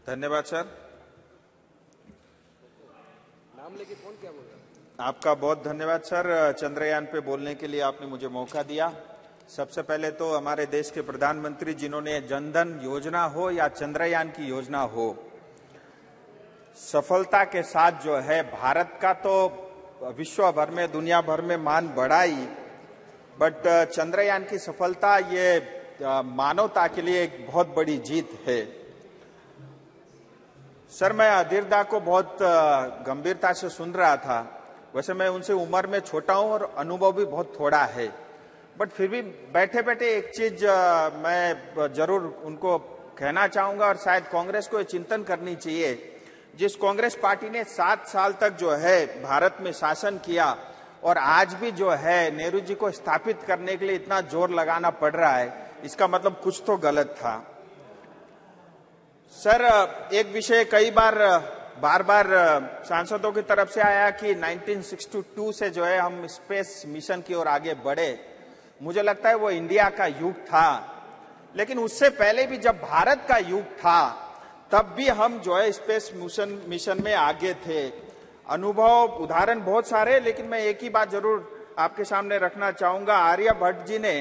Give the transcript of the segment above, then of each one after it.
धन्यवाद सर। नाम लेके कौन क्या बोल रहा है? आपका बहुत धन्यवाद सर, चंद्रयान पे बोलने के लिए आपने मुझे मौका दिया। सबसे पहले तो हमारे देश के प्रधानमंत्री जिन्होंने जनधन योजना हो या चंद्रयान की योजना हो, सफलता के साथ जो है भारत का तो विश्व भर में दुनिया भर में मान बढ़ाई, बट चंद्रयान की सफलता ये मानवता के लिए एक बहुत बड़ी जीत है। सर, मैं अधीर दा को बहुत गंभीरता से सुन रहा था। वैसे मैं उनसे उम्र में छोटा हूं और अनुभव भी बहुत थोड़ा है, बट फिर भी बैठे बैठे एक चीज मैं जरूर उनको कहना चाहूंगा और शायद कांग्रेस को ये चिंतन करनी चाहिए। जिस कांग्रेस पार्टी ने 7 साल तक जो है भारत में शासन किया और आज भी जो है नेहरू जी को स्थापित करने के लिए इतना जोर लगाना पड़ रहा है, इसका मतलब कुछ तो गलत था। सर, एक विषय कई बार सांसदों की तरफ से आया कि 1962 से जो है हम स्पेस मिशन की ओर आगे बढ़े। मुझे लगता है वो इंडिया का युग था, लेकिन उससे पहले भी जब भारत का युग था तब भी हम जो है स्पेस मिशन में आगे थे। अनुभव उदाहरण बहुत सारे, लेकिन मैं एक ही बात जरूर आपके सामने रखना चाहूंगा। आर्यभट्ट जी ने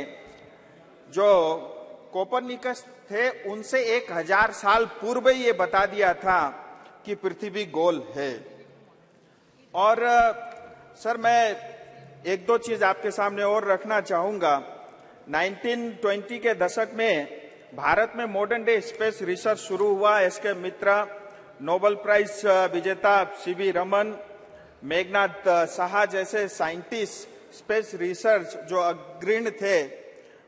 जो कोपरनिकस थे उनसे 1000 साल पूर्व ये बता दिया था कि पृथ्वी गोल है। और सर, मैं एक दो चीज आपके सामने और रखना चाहूंगा। 1920 के दशक में भारत में मॉडर्न डे स्पेस रिसर्च शुरू हुआ। एस.के. मित्रा, नोबेल प्राइज विजेता सीवी रमन, मेघनाथ साहा जैसे साइंटिस्ट स्पेस रिसर्च जो अग्रणी थे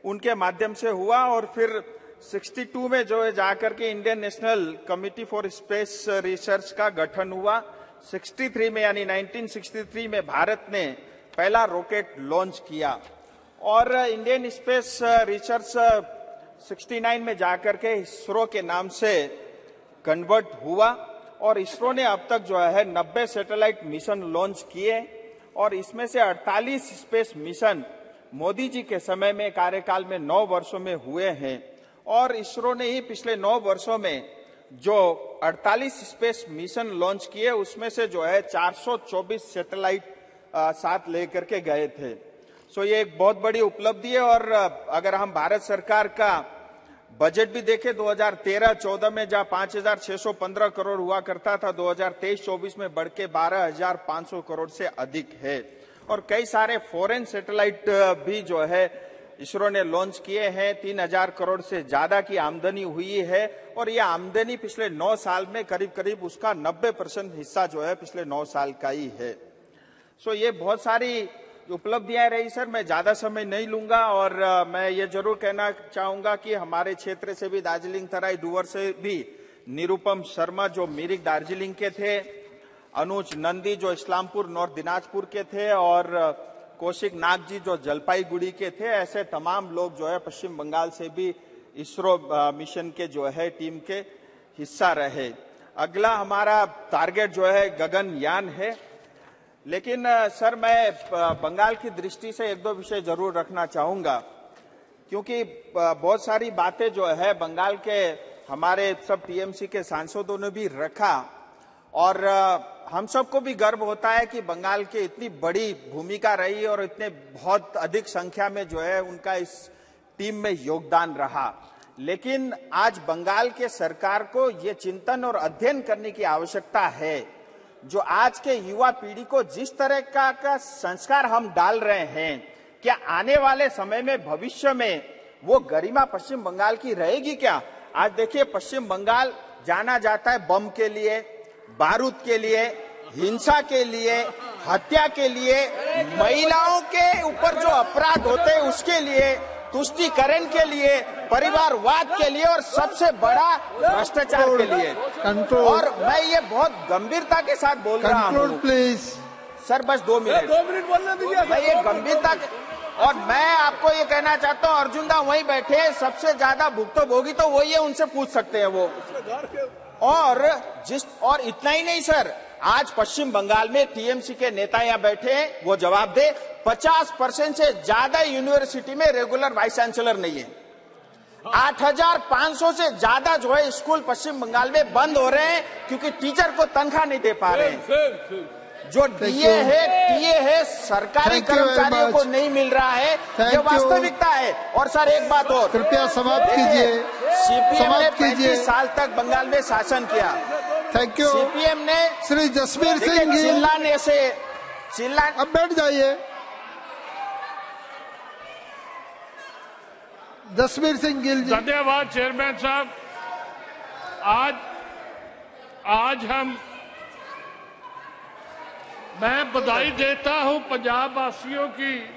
उनके माध्यम से हुआ। और फिर 62 में जो है जाकर के Indian national committee for space research का गठन हुआ। 63 में यानी 1963 में भारत ने पहला रॉकेट लॉन्च किया और इंडियन स्पेस रिसर्च 69 में जाकर के इसरो के नाम से कन्वर्ट हुआ और इसरो ने अब तक जो है 90 सैटेलाइट मिशन लॉन्च किए और इसमें से 48 स्पेस मिशन मोदी जी के समय में कार्यकाल में 9 वर्षों में हुए हैं। और इसरो ने ही पिछले 9 वर्षों में जो 48 स्पेस मिशन लॉन्च किए उसमें से जो है 424 सैटेलाइट साथ लेकर के गए थे। सो ये एक बहुत बड़ी उपलब्धि है। और अगर हम भारत सरकार का बजट भी देखें 2013-14 में जहां 5615 करोड़ हुआ करता था, 2023-24 में बढ़ के 12500 करोड़ से अधिक है। और कई सारे फॉरेन सैटेलाइट भी जो है इसरो ने लॉन्च किए हैं। 3000 करोड़ से ज्यादा की आमदनी हुई है और यह आमदनी पिछले 9 साल में करीब करीब उसका 90% हिस्सा जो है पिछले 9 साल का ही है। सो ये बहुत सारी उपलब्धियां रही। सर, मैं ज्यादा समय नहीं लूंगा और मैं ये जरूर कहना चाहूंगा कि हमारे क्षेत्र से भी दार्जिलिंग तराई डुवर्र से भी निरुपम शर्मा जो मिरिक दार्जिलिंग के थे, अनुज नंदी जो इस्लामपुर नॉर्थ दिनाजपुर के थे और कौशिक नाग जी जो जलपाईगुड़ी के थे, ऐसे तमाम लोग जो है पश्चिम बंगाल से भी इसरो मिशन के जो है टीम के हिस्सा रहे। अगला हमारा टारगेट जो है गगनयान है। लेकिन सर, मैं बंगाल की दृष्टि से एक दो विषय जरूर रखना चाहूंगा, क्योंकि बहुत सारी बातें जो है बंगाल के हमारे सब टीएमसी के सांसदों ने भी रखा और हम सबको भी गर्व होता है कि बंगाल की इतनी बड़ी भूमिका रही और इतने बहुत अधिक संख्या में जो है उनका इस टीम में योगदान रहा। लेकिन आज बंगाल के सरकार को ये चिंतन और अध्ययन करने की आवश्यकता है, जो आज के युवा पीढ़ी को जिस तरह का संस्कार हम डाल रहे हैं, क्या आने वाले समय में भविष्य में वो गरिमा पश्चिम बंगाल की रहेगी क्या? आज देखिए, पश्चिम बंगाल जाना जाता है बम के लिए, बारूद के लिए, हिंसा के लिए, हत्या के लिए, महिलाओं के ऊपर जो अपराध होते हैं उसके लिए, तुष्टीकरण के लिए, परिवारवाद के लिए और सबसे बड़ा भ्रष्टाचार के लिए। और मैं ये बहुत गंभीरता के साथ बोल रहा हूँ। प्लीज सर, बस 2 मिनट बोलने दीजिए। मैं ये गंभीरता और मैं आपको ये कहना चाहता हूँ, अर्जुन दा वहीं बैठे, सबसे ज्यादा भुक्तभोगी तो वही है, उनसे पूछ सकते हैं वो। और इतना ही नहीं सर, आज पश्चिम बंगाल में टीएमसी के नेता यहाँ बैठे हैं, वो जवाब दे, 50% से ज्यादा यूनिवर्सिटी में रेगुलर वाइस चांसलर नहीं है। 8,500 से ज्यादा जो है स्कूल पश्चिम बंगाल में बंद हो रहे हैं क्योंकि टीचर को तनख्वाह नहीं दे पा रहे हैं। जो टीए है सरकारी कर्मचारियों को नहीं मिल रहा है, ये वास्तविकता है। और सर एक बात और, कृपया समाप्त कीजिए। सीपीएम ने 35 साल तक बंगाल में शासन किया। Thank you. सीपीएम ने श्री जसबीर सिंह जी चिल्लाने से अब बैठ जाइए। जसबीर सिंह गिल जी। धन्यवाद चेयरमैन साहब। आज मैं बधाई देता हूं पंजाब वासियों की।